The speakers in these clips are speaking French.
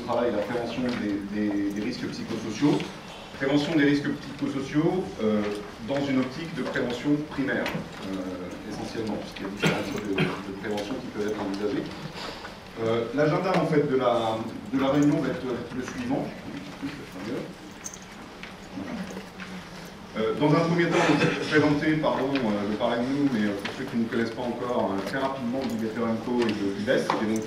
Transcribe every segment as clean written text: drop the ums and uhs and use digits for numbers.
Travail, la prévention des risques psychosociaux. Prévention des risques psychosociaux dans une optique de prévention primaire, essentiellement, puisqu'il y a différents types de prévention qui peuvent être envisagés. L'agenda en fait, de la réunion va être le suivant. Dans un premier temps, je vais présenter de parler de nous, mais pour ceux qui ne connaissent pas encore, très rapidement Better & Co et de Vivest, qui est donc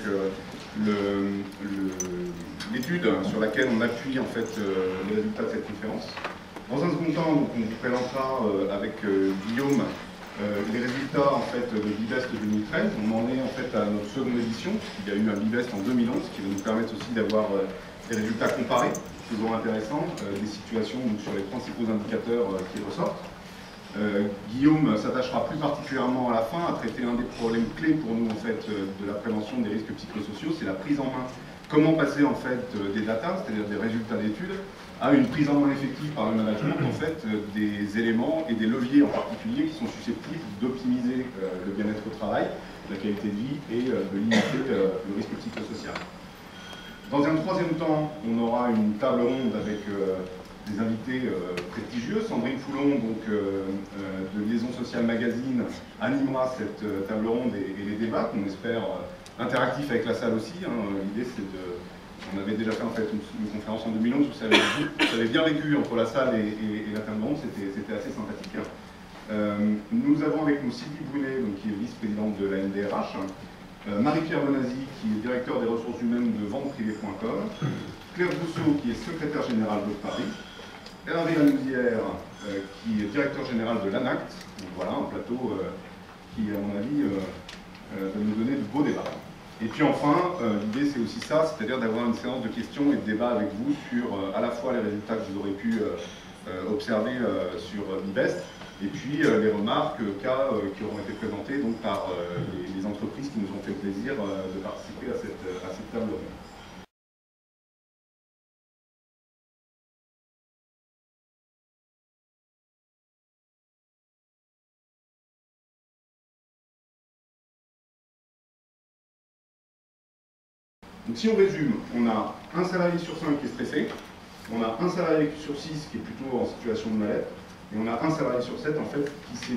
l'étude sur laquelle on appuie en fait, les résultats de cette conférence. Dans un second temps, donc, on vous présentera avec Guillaume les résultats en fait, de Vivest 2013. On en est en fait à notre seconde édition, puisqu'il y a eu un Vivest en 2011, qui va nous permettre aussi d'avoir des résultats comparés, toujours intéressants, des situations donc, sur les principaux indicateurs qui ressortent. Guillaume s'attachera plus particulièrement à la fin à traiter un des problèmes clés pour nous en fait, de la prévention des risques psychosociaux, c'est la prise en main. Comment passer en fait des data, c'est-à-dire des résultats d'études, à une prise en main effective par le management en fait, des éléments et des leviers en particulier qui sont susceptibles d'optimiser le bien-être au travail, la qualité de vie et de limiter le risque psychosocial. Dans un troisième temps, on aura une table ronde avec des invités prestigieux. Sandrine Foulon, donc, de Liaison Sociale Magazine, animera cette table ronde et les débats qu'on espère interactifs avec la salle aussi. L'idée, c'est de... On avait déjà fait en fait une conférence en 2011, vous savez bien vécu entre la salle et la table ronde, c'était assez sympathique. Nous avons avec nous Sylvie Brunet, donc, qui est vice-présidente de la NDRH, Marie-Pierre Bonazzi, qui est directeur des ressources humaines de venteprivée.com, Claire Bousseau, qui est secrétaire générale de Paris, Hervé Lanouzière, qui est directeur général de l'ANACT. Donc voilà, un plateau qui, à mon avis, va nous donner de beaux débats. Et puis enfin, l'idée c'est aussi ça, c'est-à-dire d'avoir une séance de questions et de débats avec vous sur à la fois les résultats que vous aurez pu observer sur Vivest, et puis les remarques, cas qui auront été présentés donc, par les entreprises qui nous ont fait le plaisir de participer à cette table ronde. Donc si on résume, on a un salarié sur 5 qui est stressé, on a un salarié sur 6 qui est plutôt en situation de mal-être, et on a un salarié sur 7 en fait, qui se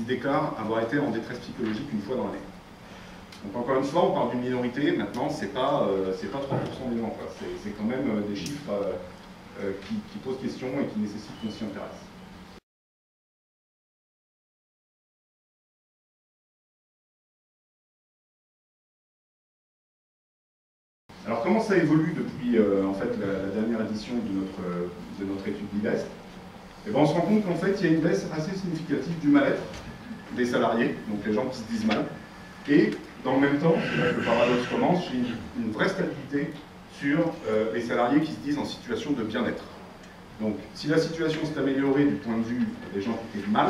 déclare avoir été en détresse psychologique une fois dans l'année. Donc encore une fois, on parle d'une minorité, maintenant c'est pas 3% des gens, c'est quand même des chiffres qui posent question et qui nécessitent qu'on s'y intéresse. Alors comment ça évolue depuis en fait, la dernière édition de notre étude Vivest? Eh bien, on se rend compte qu'en fait il y a une baisse assez significative du mal-être des salariés, donc les gens qui se disent mal, et dans le même temps, c'est là que le paradoxe commence, j'ai une vraie stabilité sur les salariés qui se disent en situation de bien-être. Donc si la situation s'est améliorée du point de vue des gens qui étaient mal,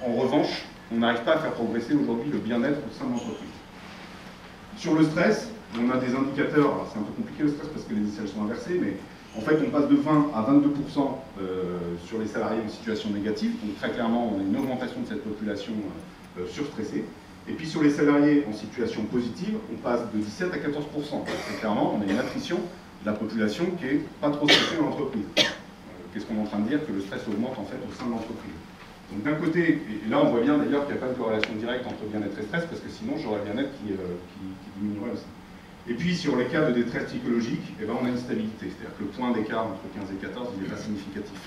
en revanche, on n'arrive pas à faire progresser aujourd'hui le bien-être au sein de l'entreprise. Sur le stress, on a des indicateurs, c'est un peu compliqué le stress parce que les échelles sont inversées, mais en fait on passe de 20 à 22% sur les salariés en situation négative, donc très clairement on a une augmentation de cette population surstressée. Et puis sur les salariés en situation positive, on passe de 17 à 14%. Très clairement, on a une attrition de la population qui n'est pas trop stressée dans l'entreprise. Qu'est-ce qu'on est en train de dire? Que le stress augmente en fait au sein de l'entreprise. Donc d'un côté, et là on voit bien d'ailleurs qu'il n'y a pas de corrélation directe entre bien-être et stress, parce que sinon j'aurais le bien-être qui diminuerait aussi. Et puis sur les cas de détresse psychologique, eh ben, on a une stabilité, c'est-à-dire que le point d'écart entre 15 et 14 il n'est pas significatif.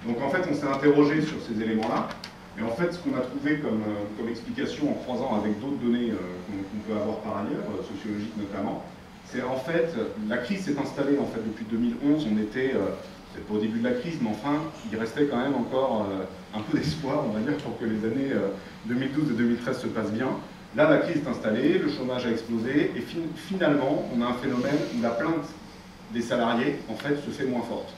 Donc en fait on s'est interrogé sur ces éléments-là, et en fait ce qu'on a trouvé comme explication en croisant avec d'autres données qu'on peut avoir par ailleurs, sociologiques notamment, c'est en fait la crise s'est installée en fait depuis 2011, on était, peut-être pas au début de la crise, mais enfin il restait quand même encore un peu d'espoir, on va dire, pour que les années 2012 et 2013 se passent bien. Là, la crise est installée, le chômage a explosé, et finalement, on a un phénomène où la plainte des salariés, en fait, se fait moins forte.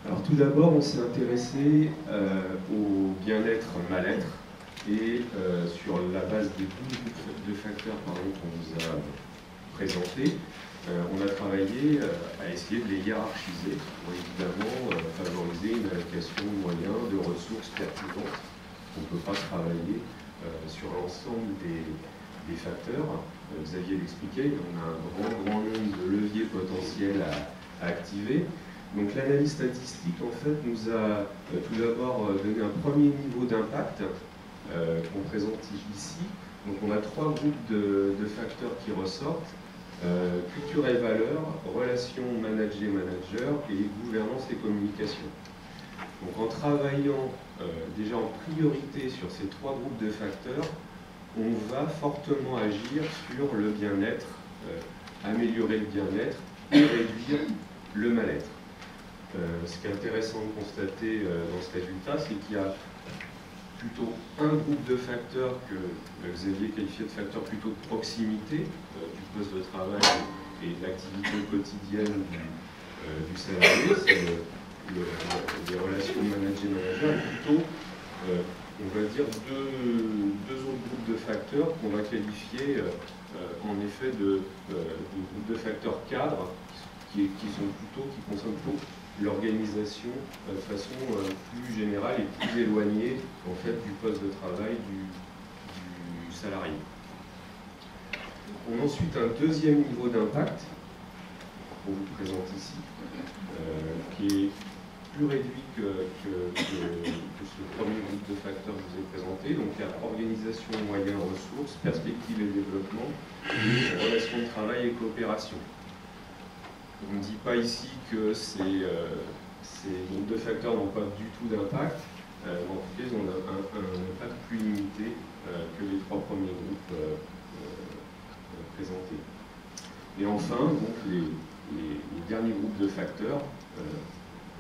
Alors tout d'abord, on s'est intéressé au bien-être, mal-être, et sur la base des 12 facteurs qu'on vous a présentés, on a travaillé à essayer de les hiérarchiser pour évidemment favoriser une allocation de moyens, de ressources pertinentes. On ne peut pas travailler sur l'ensemble des facteurs. Xavier l'expliquait, on a un grand nombre de leviers potentiels à activer. Donc l'analyse statistique en fait nous a tout d'abord donné un premier niveau d'impact qu'on présente ici. Donc on a 3 groupes de facteurs qui ressortent. Culture et valeurs, relations manager-manager et gouvernance et communication. Donc en travaillant déjà en priorité sur ces 3 groupes de facteurs, on va fortement agir sur le bien-être, améliorer le bien-être et réduire le mal-être. Ce qui est intéressant de constater dans ce résultat, c'est qu'il y a plutôt un groupe de facteurs que Xavier qualifiait de facteurs plutôt de proximité du poste de travail et de l'activité quotidienne du salarié, c'est les relations manager-manager, et plutôt, on va dire, deux autres groupes de facteurs qu'on va qualifier en effet de groupes de facteurs cadres qui concernent plutôt l'organisation de façon plus générale et plus éloignée en fait, du poste de travail du salarié. On a ensuite un deuxième niveau d'impact qu'on vous présente ici, qui est plus réduit que ce premier groupe de facteurs que je vous ai présenté. Donc il y a organisation, moyens, ressources, perspective et développement, et relations de travail et coopération. On ne dit pas ici que ces groupes de facteurs n'ont pas du tout d'impact. En tout cas, ils ont un impact plus limité que les 3 premiers groupes présentés. Et enfin, donc, les derniers groupes de facteurs que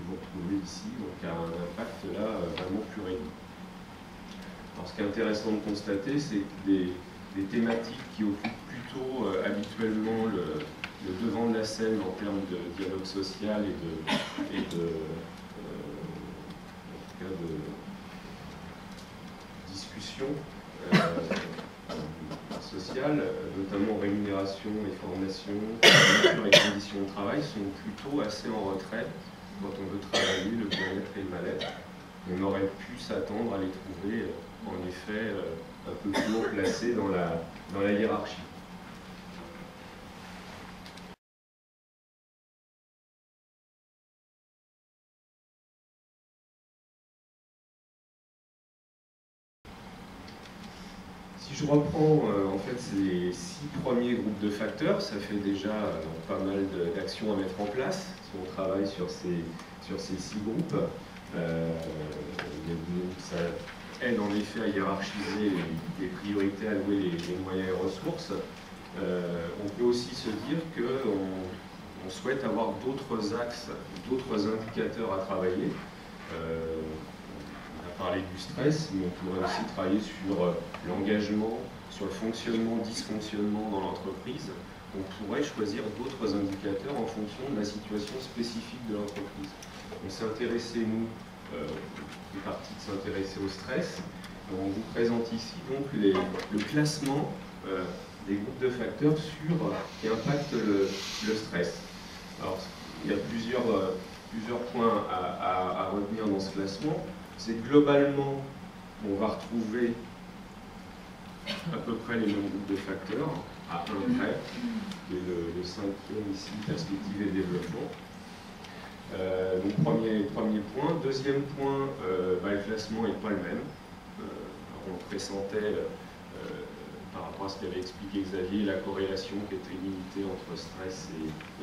vous retrouvez ici, donc a un impact là vraiment plus réduit. Alors, ce qui est intéressant de constater, c'est que des thématiques qui occupent plutôt habituellement le devant de la scène en termes de dialogue social et de discussion sociale, notamment rémunération et formation, et conditions de travail, sont plutôt assez en retrait quand on veut travailler le bien-être et le mal-être. On aurait pu s'attendre à les trouver en effet un peu plus haut placés dans la hiérarchie. Si je reprends en fait ces 6 premiers groupes de facteurs, ça fait déjà pas mal d'actions à mettre en place si on travaille sur ces 6 groupes. Ça aide en effet à hiérarchiser les priorités, à allouer les moyens et ressources. On peut aussi se dire qu'on souhaite avoir d'autres axes, d'autres indicateurs à travailler. Parler du stress, mais on pourrait aussi travailler sur l'engagement, sur le fonctionnement, dysfonctionnement dans l'entreprise. On pourrait choisir d'autres indicateurs en fonction de la situation spécifique de l'entreprise. On s'est intéressé, nous, est parti de s'intéresser au stress. On vous présente ici donc le classement des groupes de facteurs qui impactent le stress. Alors, il y a plusieurs points à retenir dans ce classement. C'est globalement, on va retrouver à peu près les mêmes groupes de facteurs, à peu près, et le 5e ici, perspective et développement. Donc premier point. Deuxième point, le classement n'est pas le même. On pressentait, par rapport à ce qu'avait expliqué Xavier, la corrélation qui était limitée entre stress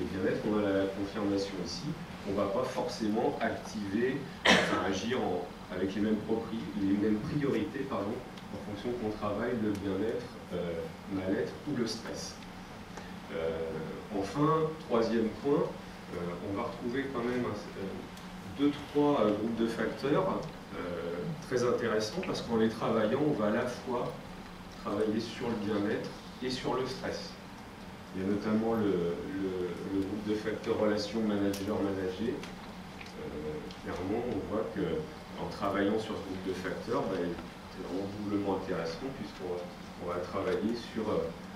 et bien-être. On a la confirmation ici. On ne va pas forcément activer, agir avec les mêmes priorités en fonction qu'on travaille le bien-être, mal-être ou le stress. Enfin, troisième point, on va retrouver quand même 2-3 groupes de facteurs très intéressants parce qu'en les travaillant, on va à la fois travailler sur le bien-être et sur le stress. Il y a notamment le groupe de facteurs relations manager-manager. Clairement, on voit qu'en travaillant sur ce groupe de facteurs, c'est vraiment doublement intéressant puisqu'on va travailler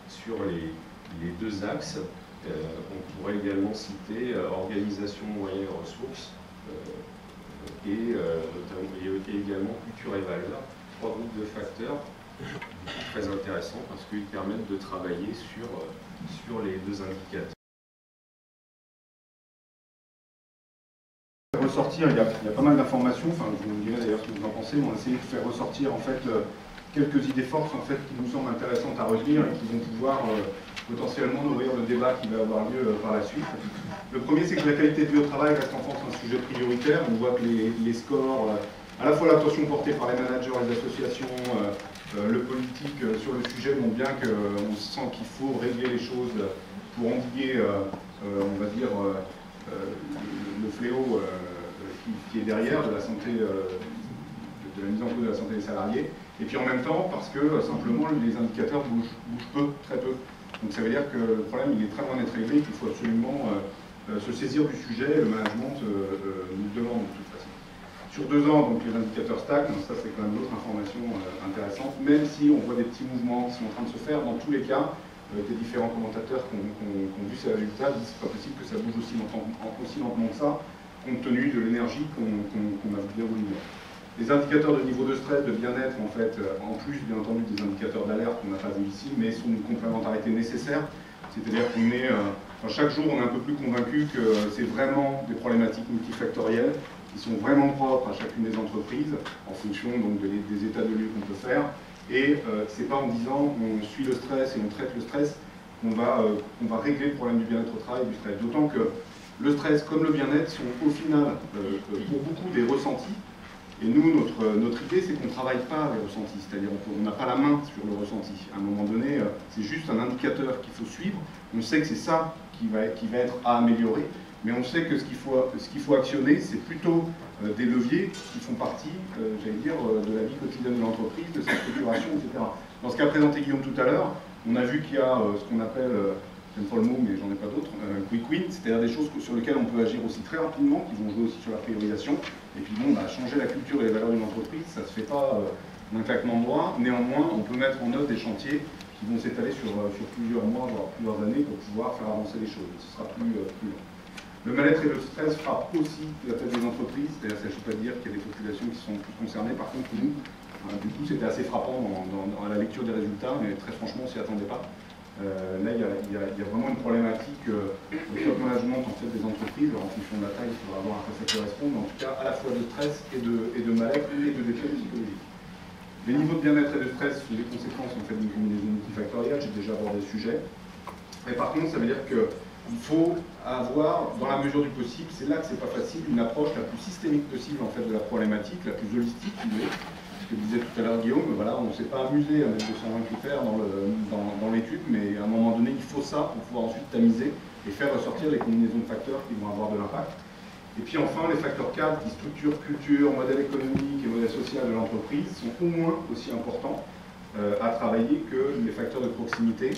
sur les 2 axes On pourrait également citer organisation, moyens et ressources, et également culture et valeurs, 3 groupes de facteurs très intéressants parce qu'ils permettent de travailler sur les 2 indicateurs. Ressortir, il y a pas mal d'informations, enfin je vous dirai d'ailleurs ce que vous en pensez, mais on a essayé de faire ressortir en fait quelques idées fortes en fait, qui nous semblent intéressantes à retenir et qui vont pouvoir potentiellement nourrir le débat qui va avoir lieu par la suite. Le premier, c'est que la qualité de vie au travail reste en France un sujet prioritaire. On voit que les scores, à la fois l'attention portée par les managers, les associations, le politique sur le sujet montrent bien qu'on sent qu'il faut régler les choses pour endiguer, on va dire, le fléau qui est derrière de la santé, de la mise en cause de la santé des salariés. Et puis en même temps, parce que simplement les indicateurs bougent peu, très peu. Donc ça veut dire que le problème il est très loin d'être réglé, qu'il faut absolument se saisir du sujet, et le management nous demande de toute façon. Sur 2 ans, donc les indicateurs stagnent, ça c'est quand même d'autres informations intéressantes, même si on voit des petits mouvements qui sont en train de se faire, dans tous les cas, des différents commentateurs qui ont vu ces résultats disent que c'est pas possible que ça bouge aussi lentement que ça, compte tenu de l'énergie qu'on a bien voulu voir. Les indicateurs de niveau de stress, de bien-être, en fait, en plus bien entendu des indicateurs d'alerte qu'on n'a pas vu ici, mais sont une complémentarité nécessaire. C'est-à-dire qu'on est, chaque jour, on est un peu plus convaincu que c'est vraiment des problématiques multifactorielles qui sont vraiment propres à chacune des entreprises, en fonction donc, des états de lieu qu'on peut faire. Et c'est pas en disant on suit le stress et on traite le stress qu'on va régler le problème du bien-être au travail et du stress. D'autant que le stress comme le bien-être sont au final, pour beaucoup, des ressentis. Et nous, notre idée, c'est qu'on ne travaille pas les ressentis, c'est-à-dire qu'on n'a pas la main sur le ressenti. À un moment donné, c'est juste un indicateur qu'il faut suivre. On sait que c'est ça qui va être à améliorer, mais on sait que ce qu'il faut actionner, c'est plutôt des leviers qui font partie, j'allais dire, de la vie quotidienne de l'entreprise, de sa structuration, etc. Dans ce qu'a présenté Guillaume tout à l'heure, on a vu qu'il y a ce qu'on appelle, j'aime pas le mot, mais j'en ai pas d'autres, quick win, c'est-à-dire des choses sur lesquelles on peut agir aussi très rapidement, qui vont jouer aussi sur la priorisation. Et puis bon, changer la culture et les valeurs d'une entreprise, ça ne se fait pas d'un claquement de doigts. Néanmoins, on peut mettre en œuvre des chantiers qui vont s'étaler sur plusieurs mois, voire plusieurs années, pour pouvoir faire avancer les choses. Ce sera plus long. Le mal-être et le stress frappent aussi la tête des entreprises, c'est-à-dire qu'il ne s'agit pas de dire qu'il y a des populations qui sont plus concernées. Par contre, nous, du coup, c'était assez frappant dans la lecture des résultats, mais très franchement, on ne s'y attendait pas. Là, il y a vraiment une problématique de top management en fait, des entreprises. Alors, en fonction de la taille, il faudra voir à quoi ça correspond, mais en tout cas, à la fois de stress et de mal-être et de détresse psychologique. Les niveaux de bien-être et de stress sont des conséquences en fait, d'une combinaison multifactorielle, j'ai déjà abordé le sujet. Et par contre, ça veut dire qu'il faut avoir, dans la mesure du possible, c'est là que c'est pas facile, une approche la plus systémique possible en fait, de la problématique, la plus holistique, ce que disait tout à l'heure Guillaume, voilà, on ne s'est pas amusé à mettre 220 critères dans l'étude, mais à un moment donné, il faut ça pour pouvoir ensuite tamiser et faire ressortir les combinaisons de facteurs qui vont avoir de l'impact. Et puis enfin, les facteurs cadres qui structurent culture, modèle économique et modèle social de l'entreprise sont au moins aussi importants à travailler que les facteurs de proximité.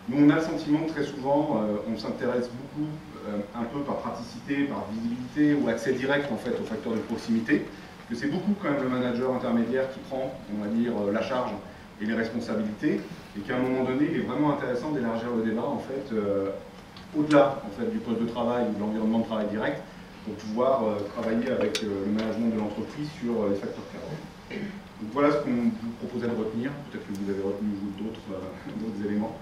Nous, on a le sentiment que très souvent, on s'intéresse beaucoup, un peu par praticité, par visibilité ou accès direct en fait aux facteurs de proximité. Que c'est beaucoup quand même le manager intermédiaire qui prend, on va dire, la charge et les responsabilités, et qu'à un moment donné, il est vraiment intéressant d'élargir le débat, en fait, au-delà en fait, du poste de travail ou de l'environnement de travail direct, pour pouvoir travailler avec le management de l'entreprise sur les facteurs cadres. Donc voilà ce qu'on vous proposait de retenir, peut-être que vous avez retenu d'autres éléments.